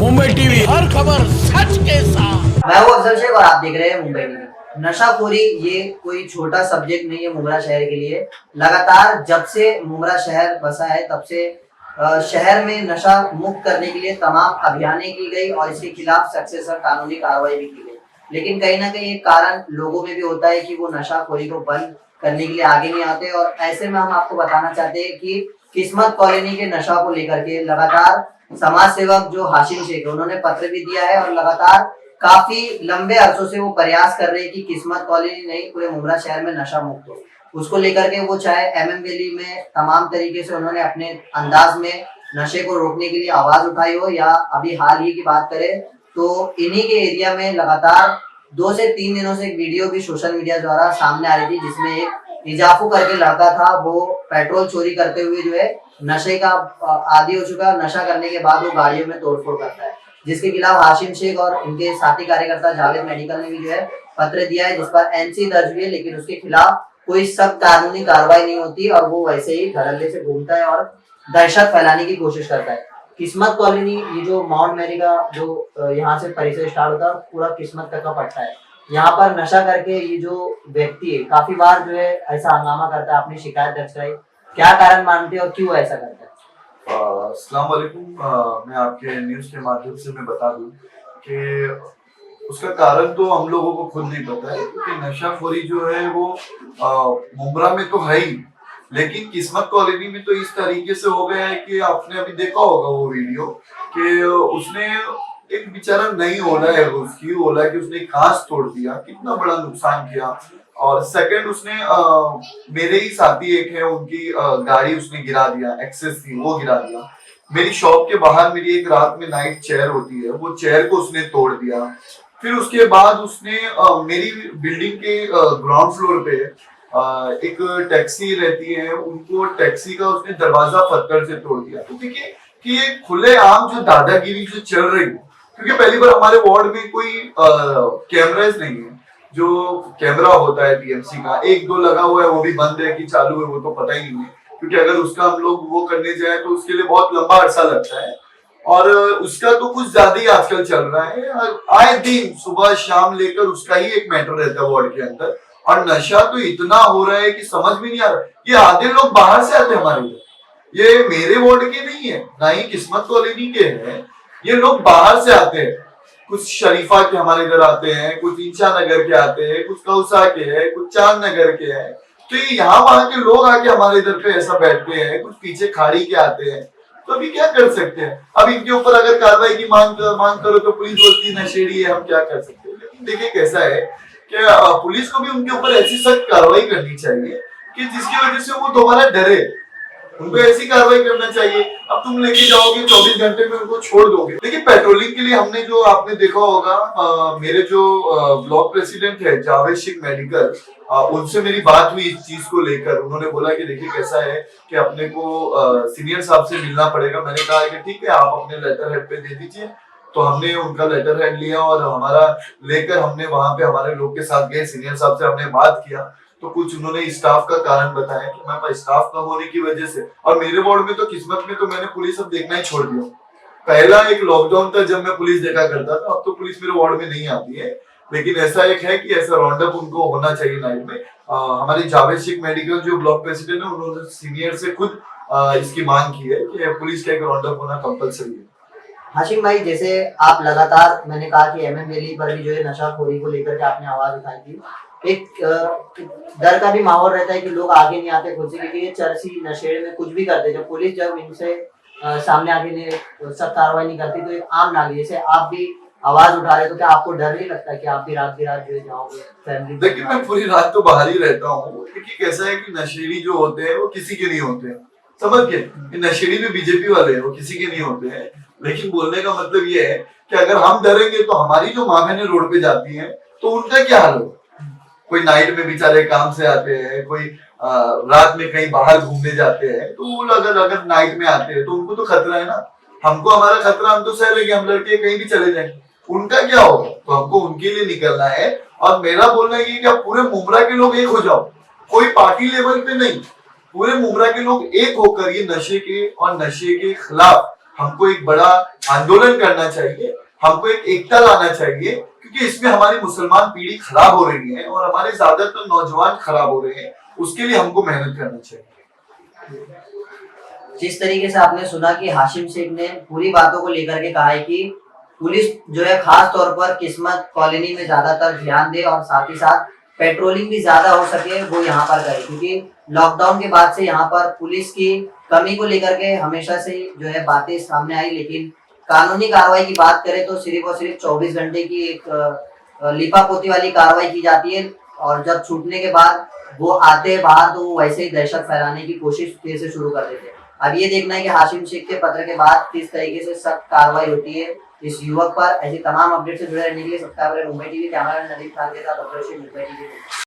Mumbai TV, हर खबर सच के साथ। मैं हूं अफजल शेख और आप देख रहे हैं मुंबई टीवी। नशाखोरी ये कोई छोटा सब्जेक्ट नहीं है मुंब्रा शहर के लिए। लगातार जब से मुंब्रा शहर बसा है तब से शहर में नशा मुक्त करने के लिए तमाम अभियानें की गई और इसके खिलाफ सक्सेसर कानूनी कार्रवाई भी की गई। लेकिन कहीं ना कहीं एक कारण लोगों में भी होता है कि वो नशाखोरी को बंद करने के लिए आगे नहीं आते। और ऐसे में हम आपको बताना चाहते हैं कि किस्मत कॉलोनी के नशा को लेकर के लगातार समाज सेवक जो हाशिम शेख है उन्होंने पत्र भी दिया है और लगातार काफी लंबे अरसों से वो प्रयास कर रहे हैं कि किस्मत कॉलोनी नहीं पूरे मुंब्रा शहर में नशा मुक्त हो। उसको लेकर के वो चाहे एमएम वैली में तमाम तरीके से उन्होंने अपने अंदाज में नशे को रोकने के लिए आवाज उठाई हो, या अभी हाल ही की बात करें तो इन्हीं के एरिया में लगातार 2 से 3 दिनों से एक वीडियो भी सोशल मीडिया द्वारा सामने आ रही थी जिसमें एक इजाफू करके लड़का था, वो पेट्रोल चोरी करते हुए जो है नशे का आदी हो चुका है। नशा करने के बाद वो गाड़ियों में तोड़फोड़ करता है, जिसके खिलाफ हाशिम शेख और उनके साथी कार्यकर्ता जावेद मेडिकल ने भी जो है पत्र दिया है जिस पर एनसी दर्ज हुई है, लेकिन उसके खिलाफ कोई सख्त कानूनी कार्रवाई नहीं होती और वो वैसे ही धड़ल्ले से घूमता है और दहशत फैलाने की कोशिश करता है। किस्मत कॉलोनी ये जो माउंट मैरी का जो यहाँ से परिसर स्टार्ट होता है पूरा किस्मत तक का पड़ता है। यहाँ पर नशा करके ये जो व्यक्ति है काफी बार जो है ऐसा हंगामा करता है, अपनी शिकायत दर्ज कराई। क्या कारण मानते हैं और क्यों ऐसा करता है? अस्सलाम वालेकुम। मैं आपके न्यूज़ के माध्यम से मैं बता दूं कि उसका कारण तो हम लोगों को खुद नहीं पता है, क्योंकि नशाखोरी जो है वो मुंब्रा में तो है ही, लेकिन किस्मत कॉलोनी में तो इस तरीके से हो गया है कि आपने अभी देखा होगा वो वीडियो कि उसने एक बेचारा नई ओला है उसकी ओला की उसने कांच तोड़ दिया, कितना बड़ा नुकसान किया। और सेकंड उसने मेरे ही साथी एक है उनकी गाड़ी उसने गिरा दिया, एक्सेस थी वो गिरा दिया। मेरी शॉप के बाहर मेरी एक रात में नाइट चेयर होती है, वो चेयर को उसने तोड़ दिया। फिर उसके बाद उसने मेरी बिल्डिंग के ग्राउंड फ्लोर पे एक टैक्सी रहती है, उनको टैक्सी का उसने दरवाजा पत्थर से तोड़ दिया। तो देखिए कि ये खुलेआम जो दादागिरी जो चल रही है, क्योंकि पहली बार हमारे वार्ड में कोई कैमराज नहीं है। जो कैमरा होता है टीएमसी का 1-2 लगा हुआ है, वो भी बंद है कि चालू है वो तो पता ही नहीं है, क्योंकि अगर उसका हम लोग वो करने जाए तो उसके लिए बहुत लंबा अरसा लगता है। और उसका तो कुछ ज्यादा ही आजकल चल रहा है, आए दिन सुबह शाम लेकर उसका ही एक मैटर रहता है वार्ड के अंदर। और नशा तो इतना हो रहा है कि समझ में नहीं आ रहा। ये आधे लोग बाहर से आते हैं हमारे इधर, ये मेरे वार्ड के नहीं है ना ही किस्मत कॉलोनी के हैं, ये लोग बाहर से आते हैं। कुछ शरीफा के हमारे इधर आते हैं, कुछ इंशा नगर के आते हैं, कुछ कौसा के हैं, कुछ चांद नगर के हैं। तो ये यहाँ वहां के लोग आके हमारे इधर पे ऐसा बैठते हैं, कुछ पीछे खाड़ी के आते हैं। तो अभी क्या कर सकते हैं? अब इनके ऊपर अगर कार्रवाई की मांग करो तो पुलिस बोलती है नशेड़ी है, हम क्या कर सकते हैं। लेकिन देखिए कैसा है कि पुलिस को भी उनके ऊपर ऐसी सख्त कार्रवाई करनी चाहिए कि जिसकी वजह से वो दोबारा डरे। उनको ऐसी कार्रवाई करना चाहिए। अब तुम लेके जाओगे 24 घंटे में उनको छोड़ दोगे। देखिए पेट्रोलिंग के लिए हमने जो आपने देखा होगा, मेरे जो ब्लॉक प्रेसिडेंट है जावेद शेख मेडिकल, उनसे मेरी बात हुई इस चीज को लेकर। उन्होंने बोला कि देखिए कैसा है कि अपने को सीनियर साहब से मिलना पड़ेगा। मैंने कहा कि ठीक है आप अपने लेटर हेड पे दे दीजिए। तो हमने उनका लेटर हेड लिया और हमारा लेकर हमने वहां पे हमारे लोग के साथ गए, सीनियर साहब से हमने बात किया। तो कुछ उन्होंने स्टाफ का कारण बताया कि हमारे पास स्टाफ कम होने की वजह से, और मेरे वार्ड में तो किस्मत में तो मैंने पुलिस अब देखना ही छोड़ दिया। पहला एक लॉकडाउन था जब मैं पुलिस देखा करता था, अब तो पुलिस मेरे वार्ड में नहीं आती है। लेकिन ऐसा एक है कि ऐसा राउंड अप उनको होना चाहिए नाइट में। हमारे जावेद शेख मेडिकल जो ब्लॉक प्रेसिडेंट है उन्होंने सीनियर से खुद इसकी मांग की है कि पुलिस का एक राउंड अप होना कंपलसरी है। हाशिम भाई, जैसे आप लगातार मैंने कहा कि एमएम वैली पर भी जो है नशाखोरी को लेकर के आपने आवाज उठाई थी, एक डर का भी माहौल रहता है कि लोग आगे नहीं आते खुद से, क्योंकि ये चरसी नशेड़े में कुछ भी करते। जब पुलिस जब इनसे सामने आगे ने सख्त कार्रवाई नहीं करती तो एक आम नागरिक जैसे आप भी आवाज उठा रहे, तो क्या आपको डर नहीं लगता कि आप भी रात जो है जाओगे फैमिली? देखिए मैं पूरी रात तो बाहर ही रहता हूँ। देखिए कैसा है कि नशेड़ी जो होते हैं वो किसी के नहीं होते हैं, समझ के नशेड़ी भी बीजेपी वाले हैं, वो किसी के नहीं होते हैं। लेकिन बोलने का मतलब ये है कि अगर हम डरेंगे तो हमारी जो माँ बहनें रोड पे जाती हैं तो उनका क्या हाल होगा? कोई नाइट में बेचारे काम से आते हैं, कोई रात में कहीं बाहर घूमने जाते हैं, तो वो अगर नाइट में आते हैं तो उनको तो खतरा है ना। हमको हमारा खतरा हम तो सह लेंगे, हम लड़के कहीं भी चले जाएंगे, उनका क्या होगा? तो हमको उनके लिए निकलना है। और मेरा बोलना ये कि आप पूरे मुंब्रा के लोग एक हो जाओ, कोई पार्टी लेवल पे नहीं, पूरे मुंब्रा के लोग एक होकर ये नशे के और नशे के खिलाफ हमको एक बड़ा आंदोलन करना चाहिए, हमको एक एकता लाना चाहिए, क्योंकि इसमें हमारी मुसलमान पीढ़ी खराब हो रही है और हमारे ज्यादातर नौजवान खराब हो रहे हैं। उसके लिए हमको मेहनत करना चाहिए। जिस तरीके से आपने सुना कि हाशिम शेख ने पूरी बातों को लेकर के कहा है कि पुलिस जो है खास तौर पर किस्मत कॉलोनी में ज्यादातर ध्यान दे और साथ ही साथ पेट्रोलिंग भी ज्यादा हो सके वो यहाँ पर करे, क्योंकि लॉकडाउन के बाद से यहाँ पर पुलिस की कमी को लेकर के हमेशा से जो है बातें सामने आई, लेकिन कानूनी कार्रवाई की बात करें तो सिर्फ और सिर्फ 24 घंटे की एक लिपापोती वाली कार्रवाई की जाती है और जब छूटने के बाद वो आते हैं बाहर तो वो वैसे ही दहशत फैलाने की कोशिश फिर से शुरू कर देते हैं। अब ये देखना है कि हाशिम शेख के पत्र के बाद किस तरीके से सख्त कार्रवाई होती है इस युवक पर। ऐसी तमाम अपडेट से जुड़े रहने के लिए सब्सक्राइब करें मुंबई टीवी। कैमरा नदीम खान के साथ मुंबई टीवी।